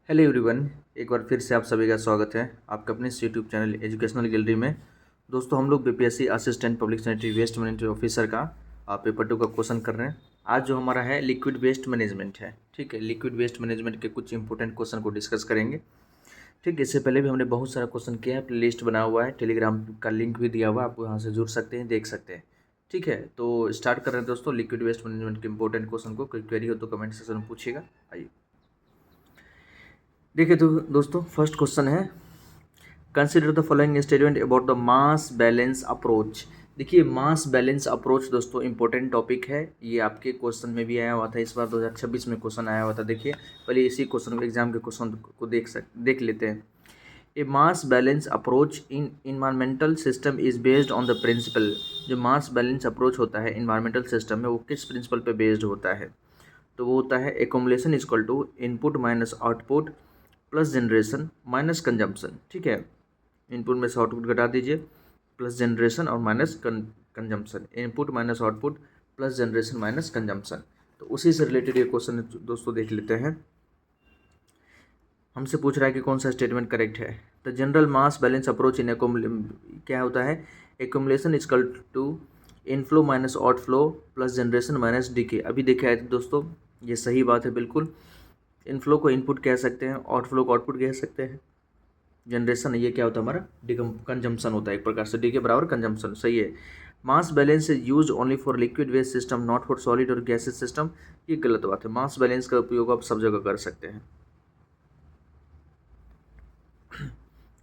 Hello everyone, एक बार फिर से आप सभी का स्वागत है आपका अपने इस यूट्यूब चैनल एजुकेशनल गैलरी में। दोस्तों, हम लोग BPSC assistant public sanitary waste management officer का पेपर 2 का क्वेश्चन कर रहे हैं। आज जो हमारा है लिक्विड वेस्ट मैनेजमेंट है। ठीक है, लिक्विड वेस्ट मैनेजमेंट के कुछ इंपॉर्टेंट क्वेश्चन को डिस्कस करेंगे। ठीक है, इससे पहले भी हमने बहुत सारा क्वेश्चन किया है, प्ले लिस्ट बना हुआ है, टेलीग्राम का लिंक भी दिया हुआ है, आप वहाँ से जुड़ सकते हैं, देख सकते हैं। ठीक है, तो स्टार्ट कर रहे हैं दोस्तों लिक्विड वेस्ट मैनेजमेंट के इंपॉर्टेंट क्वेश्चन को। कोई क्वेरी हो तो कमेंट सेक्शन में पूछिएगा। आइए देखिए, तो दोस्तों फर्स्ट क्वेश्चन है, consider the following statement about the mass balance approach. देखिए, मास बैलेंस अप्रोच दोस्तों इंपॉर्टेंट टॉपिक है। ये आपके क्वेश्चन में भी आया हुआ था, इस बार 2026 में क्वेश्चन आया हुआ था। देखिए, पहले इसी क्वेश्चन एग्जाम के क्वेश्चन को देख लेते हैं। A mass balance approach in environmental system is based on the principle. जो मास बैलेंस अप्रोच होता है इन्वायरमेंटल सिस्टम में, वो किस प्रिंसिपल पे बेस्ड होता है? तो वो होता है accumulation is equal to input minus output plus generation minus consumption. ठीक है, इनपुट में से आउटपुट घटा दीजिए, प्लस जनरेशन और minus consumption. Input minus output plus generation minus consumption. तो उसी से रिलेटेड ये क्वेश्चन दोस्तों देख लेते हैं। हमसे पूछ रहा है कि कौन सा स्टेटमेंट करेक्ट है। The general mass balance approach in क्या होता है? Accumulation is equal to inflow minus outflow plus generation minus decay. अभी देखा है दोस्तों, ये सही बात है बिल्कुल। इनफ्लो को इनपुट कह सकते हैं, आउटफ्लो को आउटपुट कह सकते हैं। जनरेशन ये क्या होता है हमारा? कंजम्पशन होता है एक प्रकार से। डी के बराबर कंजम्पशन, सही है। Mass balance is use only for liquid waste system, not for solid और गैसेज सिस्टम। ये गलत बात है। मास बैलेंस का उपयोग आप सब जगह कर सकते हैं।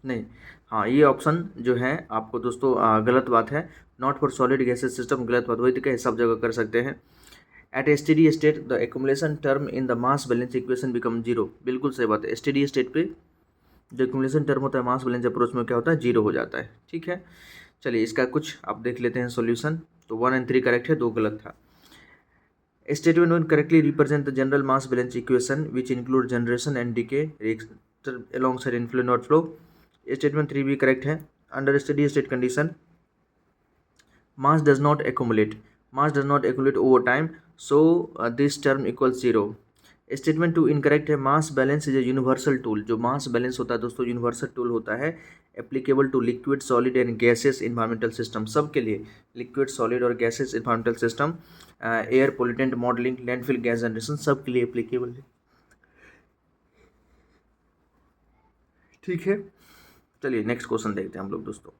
नहीं, हाँ, ये ऑप्शन जो है आपको दोस्तों गलत बात है। Not for solid gases system गलत बात, वही तो कहे सब जगह कर सकते हैं। At steady state the accumulation term in the mass balance equation become zero. बिल्कुल सही बात है। स्टेडी स्टेट पे जो एक्यूमुलेशन टर्म होता है मास बैलेंस अप्रोच में क्या होता है? जीरो हो जाता है। ठीक है, चलिए इसका कुछ आप देख लेते हैं सॉल्यूशन। तो 1 और 3 करेक्ट है, 2 गलत था। Statement 1 correctly represent the general mass balance equation which include generation and decay reactor alongside inflow not flow. Statement 3 भी करेक्ट है। Under steady state condition mass does not accumulate over time, so this term equals zero. Statement 2 incorrect है। Mass balance is a universal tool. जो mass balance होता है दोस्तों universal tool होता है, applicable to liquid solid and gases environmental system. सब के लिए, लिक्विड सॉलिड और gases environmental system, air pollutant modelling, landfill gas generation, सब के लिए एप्लीकेबल है। ठीक है, चलिए नेक्स्ट क्वेश्चन देखते हैं हम लोग दोस्तों।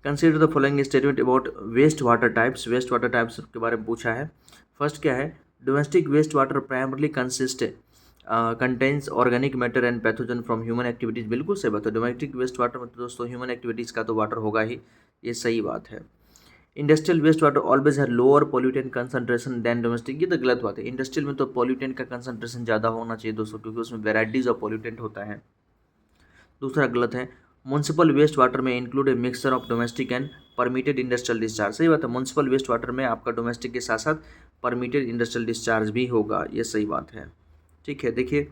Consider the following statement about waste water types. Waste water types के बारे में पूछा है। फर्स्ट क्या है? Domestic waste water primarily consist contains organic matter and pathogen from human activities. बिल्कुल सही बात है। डोमेस्टिक वेस्ट वाटर में तो दोस्तों ह्यूमन एक्टिविटीज़ का तो वाटर होगा ही, ये सही बात है। इंडस्ट्रियल वेस्ट वाटर ऑलवेज है lower pollutant concentration than domestic. ये तो गलत बात है। इंडस्ट्रियल में तो पॉल्यूटेंट का कंसंट्रेशन ज़्यादा होना चाहिए दोस्तों, क्योंकि उसमें वेराइटीज ऑफ पॉल्यूटेंट होता है। दूसरा गलत है। म्यूनसिपल वेस्ट वाटर में include a mixture of domestic and permitted industrial discharge. सही बात है। म्यूनसिपल वेस्ट वाटर में आपका डोमेस्टिक के साथ साथ परमिटेड इंडस्ट्रियल डिस्चार्ज भी होगा, ये सही बात है। ठीक है, देखिए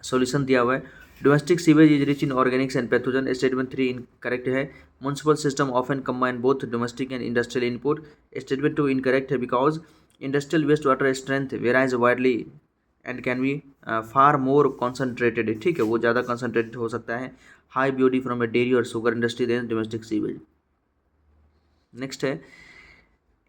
सॉल्यूशन दिया हुआ है। Domestic sewage is rich in organics and pathogen. Statement 3 incorrect है। Municipal system often combine both domestic and industrial input. Statement 2 incorrect है because industrial waste water strength varies widely and can be far more concentrated. ठीक है, वो ज़्यादा concentrated हो सकता है high BOD from a dairy और sugar industry than domestic sewage. Next है,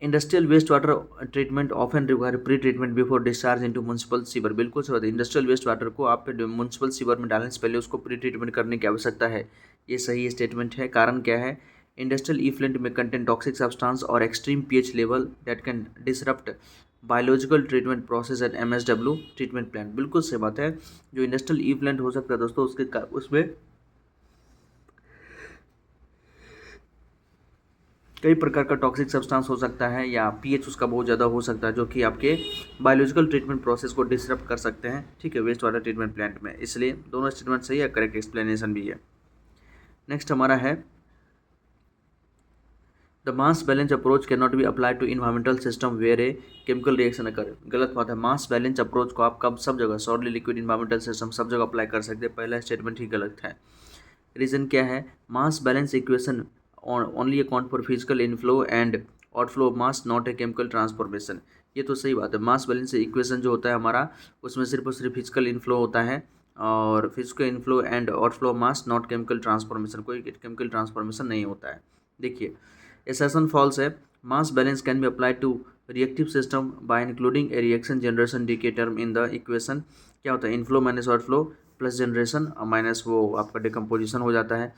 industrial waste water treatment often require pre treatment before discharge into municipal sewer. बिल्कुल सही बात है। इंडस्ट्रियल वेस्ट वाटर को आप म्यूनसिपल सीवर में डालने से पहले उसको प्री ट्रीटमेंट करने की आवश्यकता है, ये सही स्टेटमेंट है। कारण क्या है? इंडस्ट्रियल इफ्लुएंट में कंटेन टॉक्सिक सब्सटेंस और extreme pH level that can disrupt biological treatment process at MSW treatment plant. बिल्कुल सही बात है। जो इंडस्ट्रियल इफ्लुएंट हो सकता है दोस्तों, उसमें कई प्रकार का टॉक्सिक सब्सटेंस हो सकता है या पीएच उसका बहुत ज़्यादा हो सकता है, जो कि आपके बायोलॉजिकल ट्रीटमेंट प्रोसेस को डिसरप्ट कर सकते हैं। ठीक है, वेस्ट वाटर ट्रीटमेंट प्लांट में। इसलिए दोनों स्टेटमेंट सही है, करेक्ट एक्सप्लेनेशन भी है। नेक्स्ट हमारा है, the mass balance approach can not be apply to environmental system where a chemical reaction occur. गलत बात है। मास बैलेंस अप्रोच को आप कब सब जगह, सॉलिड लिक्विड इन्वायरमेंटल सिस्टम सब जगह अप्लाई कर सकते हैं। पहला स्टेटमेंट ही गलत है। रीज़न क्या है? Mass balance equation only account for physical inflow and outflow of mass, not a chemical transformation. ये तो सही बात है। मास बैलेंस इक्वेशन जो होता है हमारा, उसमें सिर्फ और सिर्फ फिजिकल इनफ्लो होता है, और physical inflow and outflow of mass, not chemical transformation, कोई केमिकल ट्रांसफॉर्मेशन नहीं होता है। देखिए, assertion false है। Mass balance can be applied to reactive system by including a reaction generation decay term in the equation. क्या होता है, inflow minus outflow plus generation minus वो आपका डिकम्पोजिशन हो जाता है।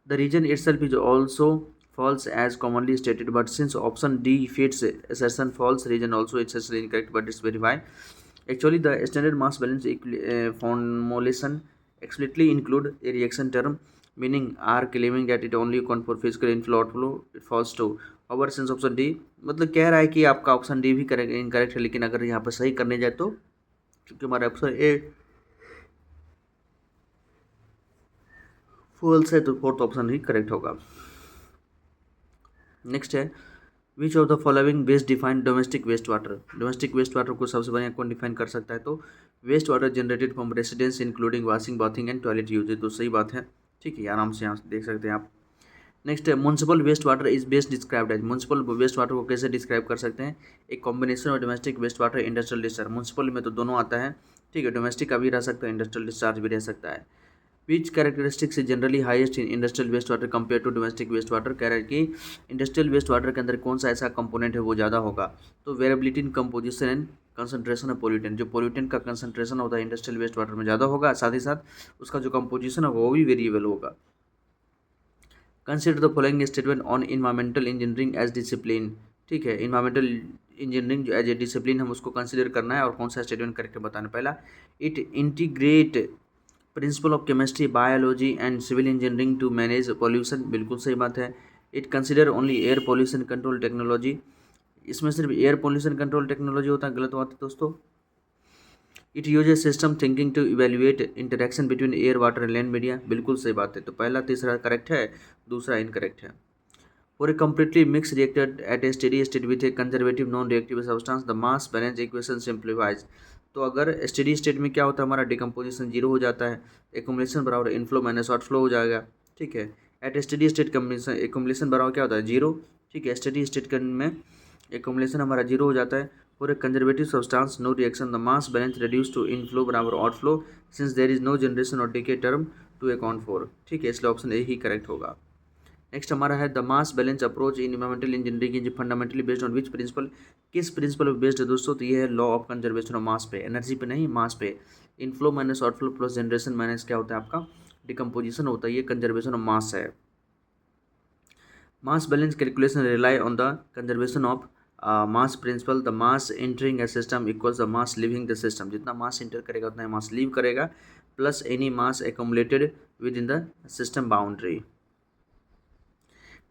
The reason itself is also false as commonly stated, but since option D fits assertion false, region also it's essentially incorrect, but it's verified. Actually, the standard mass balance formulation explicitly include a reaction term, meaning are claiming that it only account for physical inflow outflow, it falls to our since option D, मतलब कह रहा है कि आपका option D भी correct incorrect है, लेकिन अगर यहाँ पर सही करने जाए तो, क्योंकि हमारा ऑप्शन ए फॉल्स है, तो फोर्थ ऑप्शन ही करेक्ट होगा। नेक्स्ट है, which of the following best define domestic waste water. Domestic waste water को सबसे बढ़िया कौन डिफाइन कर सकता है, तो waste water generated from residence including washing, bathing and toilet use, तो सही बात है। ठीक है, आराम से यहाँ देख सकते हैं आप। नेक्स्ट है, municipal waste water is best described as. Municipal waste water को कैसे डिस्क्राइब कर सकते हैं, एक combination of domestic waste water, industrial discharge. Municipal में तो दोनों आता है, ठीक है, डोमेस्टिक का भी रह सकता है, इंडस्ट्रियल डिस्चार्ज भी रह सकता है। Which characteristics is generally highest in industrial waste water compare to domestic waste water. कह रहा है कि इंडस्ट्रियल वेस्ट वाटर के अंदर कौन सा ऐसा कंपोनेंट है वो ज़्यादा होगा, तो variability in composition and concentration of pollutant. जो पोल्यूटेंट का कंसंट्रेशन होता है इंडस्ट्रियल वेस्ट वाटर में ज़्यादा होगा, साथ ही साथ उसका जो कंपोजिशन होगा वो भी वेरिएबल होगा। Consider the following statement on environmental engineering as discipline. ठीक है, इन्वायरमेंटल इंजीनियरिंग जो एज ए डिसिप्लिन हम उसको कंसिडर करना है, और कौन सा स्टेटमेंट करेक्ट बताना। पहला, it integrate principle of chemistry, biology and civil engineering to manage pollution, बिल्कुल सही बात है। It consider only air pollution control technology, इसमें सिर्फ एयर पॉल्यूशन कंट्रोल टेक्नोलॉजी होता है, गलत बात है दोस्तों। It uses system thinking to evaluate interaction between air water and land media, बिल्कुल सही बात है। तो पहला तीसरा करेक्ट है, दूसरा इनकरेक्ट है। For A completely mixed reactor at a steady state with a conservative non-reactive substance, the mass balance equation simplifies। तो अगर स्टेडी स्टेट में क्या होता है, हमारा डिकम्पोजिशन जीरो हो जाता है, एकुमुलेशन बराबर इनफ्लो माइनस आउटफ्लो हो जाएगा। ठीक है, at steady state combination accumulation बराबर क्या होता है, जीरो। ठीक है, स्टेडी स्टेट में एकुमुलेशन हमारा जीरो हो जाता है। For a conservative substance no reaction, the mass balance reduce to inflow बराबर outflow since there is no generation और decay term to account for. ठीक है, इसलिए ऑप्शन ए ही करेक्ट होगा। नेक्स्ट हमारा है, the mass balance approach in environmental engineering is fundamentally based on which principle. किस प्रिंसिपल पे बेस्ड है दोस्तों, तो ये है लॉ ऑफ कंजर्वेशन ऑफ मास पे, एनर्जी पे नहीं, मास पे। Inflow minus outflow plus generation minus क्या होता है आपका डिकम्पोजिशन होता है, ये कंजर्वेशन ऑफ मास है। Mass balance calculation rely on the conservation of mass principle. The mass entering a system equals the mass leaving the system, जितना mass enter करेगा उतना मास लीव करेगा, plus any mass accumulated within the system boundary.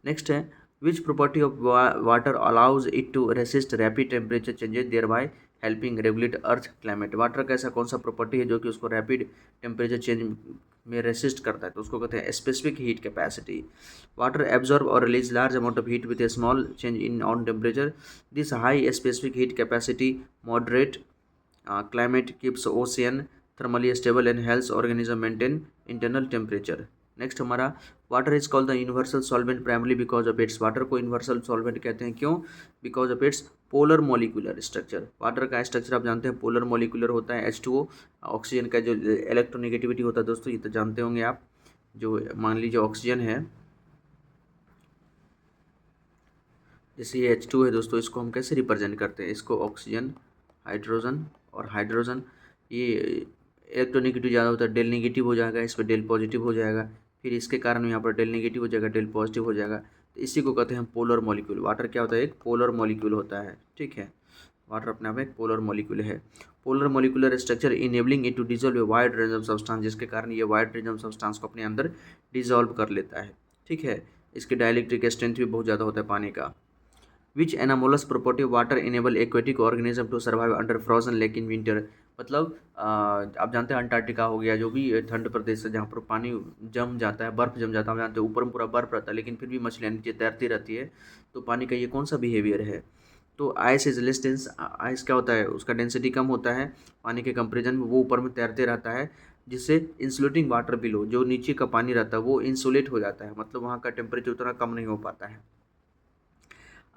Next है, which property of water allows it to resist rapid temperature changes thereby helping regulate earth climate. Water का ऐसा कौन सा property है जो कि उसको रैपिड टेम्परेचर चेंज में रेसिस्ट करता है, तो उसको कहते हैं specific heat capacity. Water absorb और release large amount of heat with a small change in on temperature. This high specific heat capacity moderate climate keeps ocean thermally stable and helps organism maintain internal temperature. Next हमारा, water is called the universal solvent primary because of its. Water को universal solvent कहते हैं, क्यों, because of its polar molecular structure. Water का structure आप जानते हैं polar molecular होता है, H2O। ऑक्सीजन का जो इलेक्ट्रोनेगेटिविटी होता है दोस्तों, ये तो जानते होंगे आप। जो मान लीजिए ऑक्सीजन है, जैसे ये H2 है दोस्तों, इसको हम कैसे रिप्रेजेंट करते हैं, इसको ऑक्सीजन, हाइड्रोजन और हाइड्रोजन, ये इलेक्ट्रोनेगेटिव ज़्यादा होता है, डेल नेगेटिव हो जाएगा, इस पर डेल पॉजिटिव हो जाएगा, फिर इसके कारण यहाँ पर डेल नेगेटिव हो जाएगा, डेल पॉजिटिव हो जाएगा, तो इसी को कहते हैं पोलर मॉलिक्यूल। वाटर क्या होता है, एक पोलर मॉलिक्यूल होता है। ठीक है, वाटर अपने आप में एक पोलर मॉलिक्यूल है। Polar molecular structure enabling it to dissolve a wide range of substance, जिसके कारण ये वाइड रेंज ऑफ सब्सटेंस को अपने अंदर डिजोल्व कर लेता है। ठीक है, इसकी डाइलेक्ट्रिक स्ट्रेंथ भी बहुत ज़्यादा होता है पानी का। Which anomalous property water enable aquatic organism to survive under frozen lake in winter. मतलब आप जानते हैं अंटार्कटिका हो गया, जो भी ठंड प्रदेश है जहाँ पर पानी जम जाता है, बर्फ़ जम जाता है, आप जानते हैं ऊपर में पूरा बर्फ़ रहता है, लेकिन फिर भी मछलियाँ नीचे तैरती रहती है, तो पानी का ये कौन सा बिहेवियर है, तो ice is less dense. Ice क्या होता है, उसका डेंसिटी कम होता है पानी के कंपेरिजन में, वो ऊपर में तैरते रहता है, जिससे इंसुलेटिंग वाटर बिलो, जो नीचे का पानी रहता है वो इंसुलेट हो जाता है, मतलब वहाँ का टेम्परेचर उतना कम नहीं हो पाता है।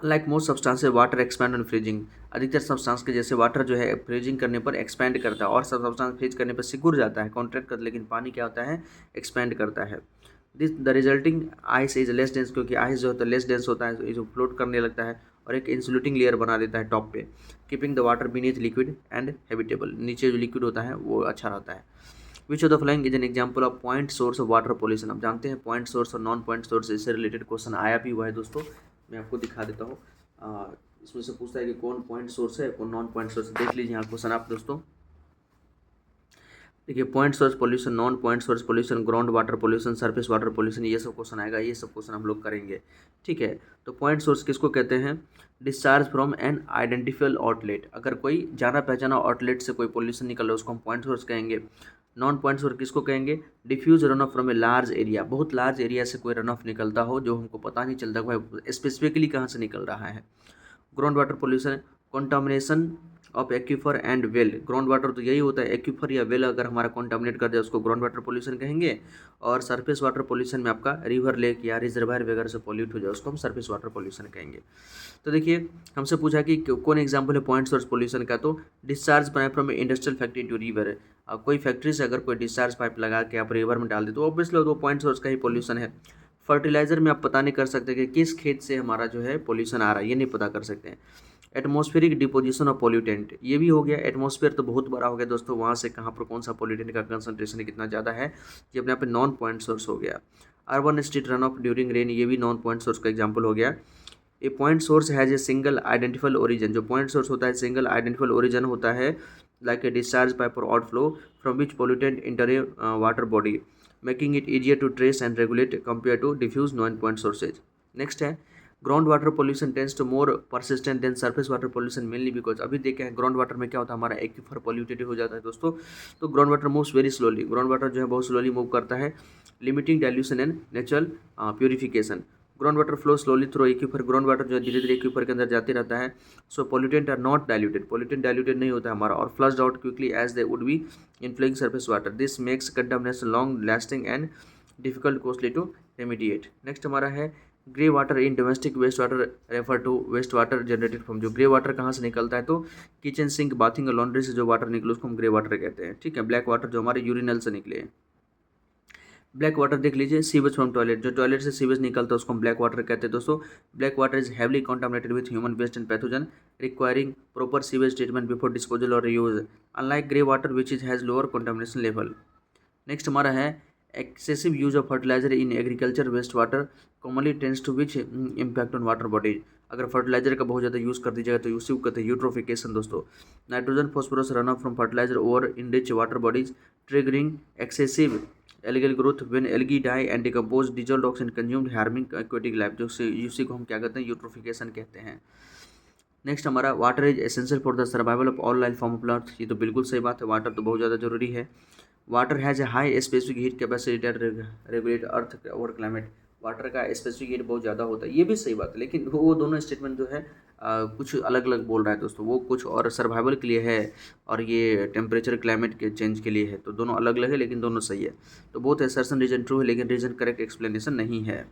Like most substances water expand on freezing, अधिकतर सब्सटेंस के जैसे वाटर जो है फ्रीजिंग करने पर एक्सपैंड करता है, और सब सब्सटेंस फ्रीज करने पर सिकुड़ जाता है, कॉन्ट्रैक्ट करता है, लेकिन पानी क्या होता है, एक्सपैंड करता है। This the resulting ice is less dense, क्योंकि आइस जो होता है लेस डेंस होता है, जो फ्लोट करने लगता है और एक इंसुलेटिंग लेयर बना देता है टॉप पे, keeping the water beneath liquid and habitable, नीचे जो लिक्विड होता है वो अच्छा रहता है। Which of the following is an example of point source of water pollution. अब जानते हैं पॉइंट सोर्स और नॉन पॉइंट सोर्स, इससे रिलेटेड क्वेश्चन आया भी हुआ है दोस्तों, मैं आपको दिखा देता हूँ। इसमें से पूछता है कि कौन पॉइंट सोर्स है कौन नॉन पॉइंट सोर्स है। देख लीजिए यहाँ क्वेश्चन आप दोस्तों, देखिए point source pollution, non point source pollution, ground water pollution, surface water pollution, ये सब क्वेश्चन आएगा, ये सब क्वेश्चन हम लोग करेंगे। ठीक है, तो पॉइंट सोर्स किसको कहते हैं, discharge from an identifiable outlet, अगर कोई जाना पहचाना आउटलेट से कोई पोल्यूशन निकल रहा है उसको हम पॉइंट सोर्स कहेंगे। नॉन पॉइंट सोर्स किसको कहेंगे, diffuse run off from a large area, बहुत लार्ज एरिया से कोई रन ऑफ निकलता हो जो हमको पता नहीं चलता भाई स्पेसिफिकली कहाँ से निकल रहा है। Ground water pollution, contamination of aquifer and well, ground water तो यही होता है, एक्यूफर या वेल अगर हमारा कॉन्टामिनेट कर जाए उसको ग्राउंड वाटर पोल्यूशन कहेंगे। और सरफेस वाटर पोल्यूशन में आपका रिवर, लेक या रिजर्वायर वगैरह से पोल्यूट हो जाए उसको हम सरफेस वाटर पोल्यूशन कहेंगे। तो देखिए हमसे पूछा कि कौन एग्जाम्पल है पॉइंट सोर्स पोल्यूशन का, तो discharge pipe from industrial factory to river, कोई फैक्ट्री से अगर कोई डिस्चार्ज पाइप लगा के आप रिवर में डाल दे तो ऑब्वियसली वो पॉइंट सोर्स का ही पोल्यूशन है। फर्टिलाइजर में आप पता नहीं कर सकते कि किस खेत से हमारा जो है पोल्यूशन आ रहा है, ये नहीं पता कर सकते हैं। एटमॉस्फेरिक डिपोजिशन ऑफ पोल्यूटेंट, ये भी हो गया, एटमॉस्फेयर तो बहुत बड़ा हो गया दोस्तों, वहाँ से कहाँ पर कौन सा पोल्यूटेंट का कंसंट्रेशन कितना ज़्यादा है, ये अपने यहाँ पे नॉन पॉइंट सोर्स हो गया। Urban street run off during rain, ये भी नॉन पॉइंट सोर्स का एग्जाम्पल हो गया। A point source has a single identifiable origin, जो पॉइंट सोर्स होता है सिंगल आइडेंटिफाइबल ओरिजिन होता है, लाइक ए डिस्चार्ज पाइप और outflow from which pollutant enter a water body, making it easier to trace and regulate compare to diffuse non point sources. Next है ground water pollution tends to more persistent than surface water pollution mainly because, अभी देखे हैं ground water में क्या होता है हमारा aquifer polluted हो जाता है दोस्तों, तो ground water moves very slowly, ground water जो है बहुत स्लोली मूव करता है, limiting dilution and natural purification. Ground water flow slowly through aquifer, ground water जो है धीरे धीरे एक्यूफर के अंदर जाते रहता है। So pollutant are not diluted, pollutant diluted नहीं होता है हमारा, और flushed out quickly as they would be in flowing surface water, this makes contamination long lasting and difficult costly to remediate. Next हमारा है grey water in domestic waste water refer to waste water generated from, जो grey water कहाँ से निकलता है तो kitchen sink bathing और laundry से जो वाटर निकले उसको हम ग्रे वाटर कहते हैं। ठीक है, ब्लैक वाटर जो हमारे यूरिनल से निकले हैं। ब्लैक वाटर देख लीजिए, सीवेज फ्रॉम टॉयलेट, जो टॉयलेट से सीवेज निकलता है उसको हम ब्लैक वाटर कहते हैं दोस्तों। Black water is heavily contaminated with human waste and pathogen requiring proper sewage treatment before disposal और use, unlike grey water which is has lower contamination level. Next हमारा है excessive use of fertiliser in agriculture waste water commonly tends to which impact on water bodies, अगर fertiliser का बहुत ज़्यादा use कर दीजिएगा तो उसी को कहते हैं यूट्रोफिकेशन दोस्तों। Nitrogen phosphorus run off from fertiliser over in rich water bodies triggering excessive algal growth when algae die and decompose dissolved oxygen consumed harming aquatic life, जो उसी को हम क्या कहते हैं यूट्रोफिकेशन कहते हैं। नेक्स्ट हमारा water is essential for the survival of all life form of earth, ये तो बिल्कुल सही बात है, वाटर तो बहुत ज़्यादा जरूरी है। Water has a high specific heat capacity that regulate earth और क्लाइमेट, वाटर का स्पेसिफिक हीट बहुत ज़्यादा होता है, ये भी सही बात है, लेकिन वो दोनों स्टेटमेंट जो है कुछ अलग अलग बोल रहा है दोस्तों, वो कुछ और सर्वाइवल के लिए है और ये टेम्परेचर क्लाइमेट के चेंज के लिए है, तो दोनों अलग अलग है लेकिन दोनों सही है। तो बोथ असर्शन रीजन ट्रू है लेकिन रीजन करेक्ट एक्सप्लेनेशन नहीं है।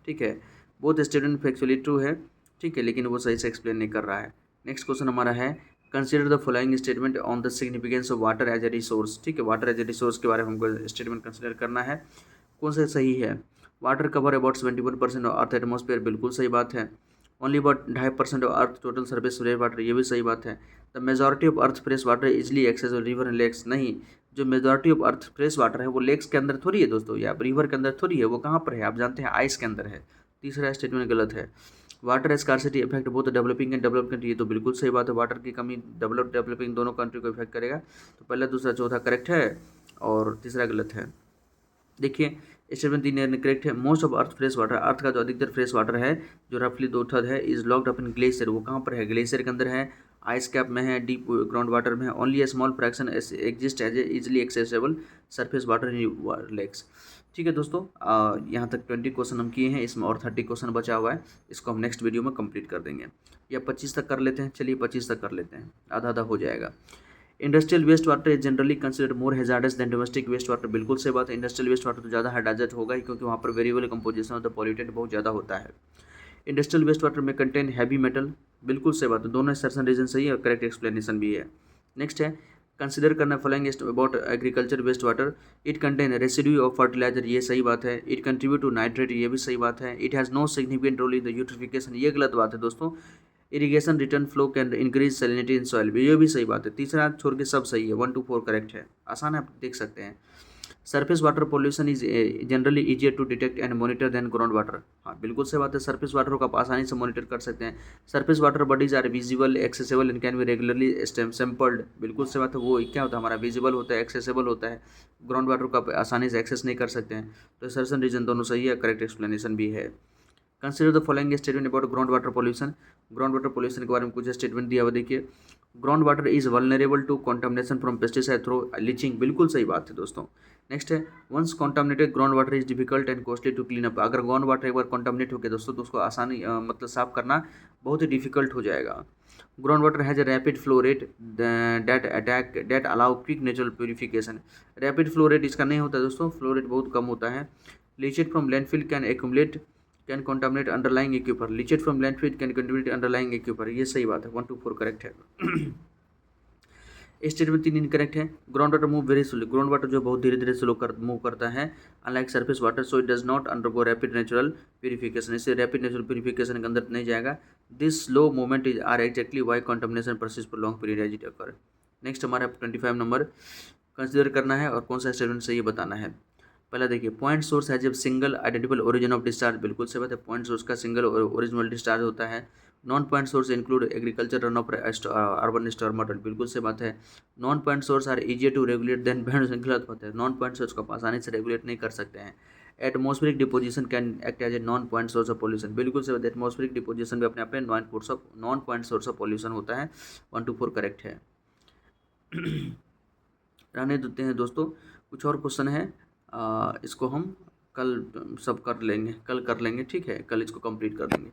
ठीक है, बोथ स्टेटमेंट फैक्चुअली ट्रू है, ठीक है, लेकिन वो सही से एक्सप्लेन नहीं कर रहा है। नेक्स्ट क्वेश्चन हमारा है consider the following statement on the significance of water as a resource. ठीक है, वाटर एज ए रिसोर्स के बारे में हमको स्टेटमेंट कंसिडर करना है, कौन सा सही है। Water cover about 71% of Earth atmosphere, बिल्कुल सही बात है। Only about 2.5% of Earth total surface fresh water, ये भी सही बात है। The majority of earth fresh water easily accessible river and lakes, नहीं, जो majority of earth fresh water है वो लेक्स के अंदर थोड़ी है दोस्तों, या रिवर के अंदर थोड़ी है, वो कहाँ पर है आप जानते हैं, आइस के अंदर है। तीसरा स्टेटमेंट गलत है। वाटर स्कार्सिटी इफेक्ट बहुत डेवलपिंग एंड डेवलप कंट्री, ये तो बिल्कुल सही बात है, वाटर की कमी डेवलपिंग दोनों कंट्री को इफेक्ट करेगा, तो पहला दूसरा चौथा करेक्ट है और तीसरा गलत है। देखिए स्टेटमेंट 3 करेक्ट है। Most of earth fresh water, earth का जो अधिकतर फ्रेश वाटर है जो रफली 2/3 है, is locked up in glacier, वो कहाँ पर है, ग्लेशियर के अंदर है, आइस कैप में है, डीप ग्राउंड वाटर में है। Only a small fraction exist as a easily accessible surface water in lakes. ठीक है दोस्तों, यहाँ तक 20 क्वेश्चन हम किए हैं, इसमें और 30 क्वेश्चन बचा हुआ है, इसको हम नेक्स्ट वीडियो में कंप्लीट कर देंगे, या 25 तक कर लेते हैं, चलिए 25 तक कर लेते हैं, आधा आधा हो जाएगा। Industrial waste water is generally considered more hazardous than domestic waste water, बिल्कुल सही बात है, इंडस्ट्रियल वेस्ट वाटर तो ज़्यादा हैजार्डस होगा ही, क्योंकि वहाँ पर variable composition of the pollutant बहुत ज़्यादा होता है। इंडस्ट्रियल वेस्ट वाटर में कंटेन हैवी मेटल, बिल्कुल सही बात है, दोनों असर्शन रीजन सही है और करेक्ट एक्सप्लेनेशन भी है। नेक्स्ट है कंसिडर करना following about agriculture waste water, it contain residue of fertiliser, ये सही बात है। इट कंट्रीब्यूट टू नाइट्रेट, ये भी सही बात है। It has no significant role in the eutrophication, ये गलत बात है दोस्तों। Irrigation return flow can increase salinity in soil, ये भी सही बात है। तीसरा छोड़ के सब सही है, 1 to 4 करेक्ट है, आसान है, आप देख सकते हैं। Surface water pollution is generally easier to detect and monitor than ground water, हाँ बिल्कुल सही बात है, सरफेस वाटर को आप आसानी से मॉनिटर कर सकते हैं। Surface water bodies are visible accessible and can be regularly sampled, बिल्कुल सही बात है। वो क्या होता है हमारा, विजिबल होता है, एक्सेसिबल होता है, ग्राउंड वाटर को आप आसानी से एक्सेस नहीं कर सकते हैं। तो सर्सन रीजन दोनों सही है, करेक्ट एक्सप्लेनेशन भी है। Consider the following statement about ground water pollution, ground water pollution के बारे में कुछ स्टेटमेंट दिया हुआ देखिए। Ground water is vulnerable to contamination from pesticide through leaching, बिल्कुल सही बात है दोस्तों। नेक्स्ट है once contaminated ground water is difficult and costly to clean up, अगर ग्राउंड वाटर एक बार कॉन्टामिनेट हो गया दोस्तों तो उसको आसानी मतलब साफ करना बहुत ही डिफिकल्ट हो जाएगा। Ground water has a rapid flow rate that allow quick natural purification, rapid flow rate इसका नहीं होता दोस्तों, फ्लो रेट बहुत कम होता है। Leached from landfill can accumulate can contaminate underlying aquifer, leached from landfill can contribute underlying aquifer, ये सही बात है, 1 to 4 करेक्ट है। स्टेटमेंट 3 इनकरेक्ट है। Ground water move very slowly, ground water जो बहुत धीरे धीरे स्लो मूव करता है unlike surface water, so it does not undergo rapid natural purification, इससे रैपिड नेचुरल प्यूरिफिकेशन के अंदर नहीं जाएगा। This slow movement is are exactly why contamination persist for long period as it occur. Next हमारा 25 number consider करना है और कौन सा स्टेटमेंट से ये बताना है। पहला देखिए point source has a single identifiable origin of discharge, बिल्कुल सही बात है, पॉइंट सोर्स का सिंगल ओरिजिनल डिस्चार्ज होता है। Non point source include agriculture run off urban storm water, बिल्कुल सही बात है। Non point source are easier to regulate than band, गलत होता है, नॉन पॉइंट सोर्स को आप आसानी से रेगुलेट नहीं कर सकते हैं। Atmospheric deposition can act as a non point source of pollution, बिल्कुल सही बात है, एटमॉस्फेरिक डिपोजिशन भी अपने आप में non point source of pollution होता है, 1 to 4 करेक्ट है। रहने देते हैं दोस्तों, कुछ और क्वेश्चन है, इसको हम कल सब कर लेंगे, कल कर लेंगे, ठीक है, कल इसको कंप्लीट कर लेंगे।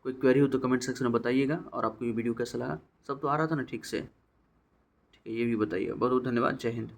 कोई क्वेरी हो तो कमेंट सेक्शन में बताइएगा, और आपको ये वीडियो कैसा लगा, सब तो आ रहा था ना ठीक से, ठीक है, ये भी बताइए। बहुत बहुत धन्यवाद, जय हिंद।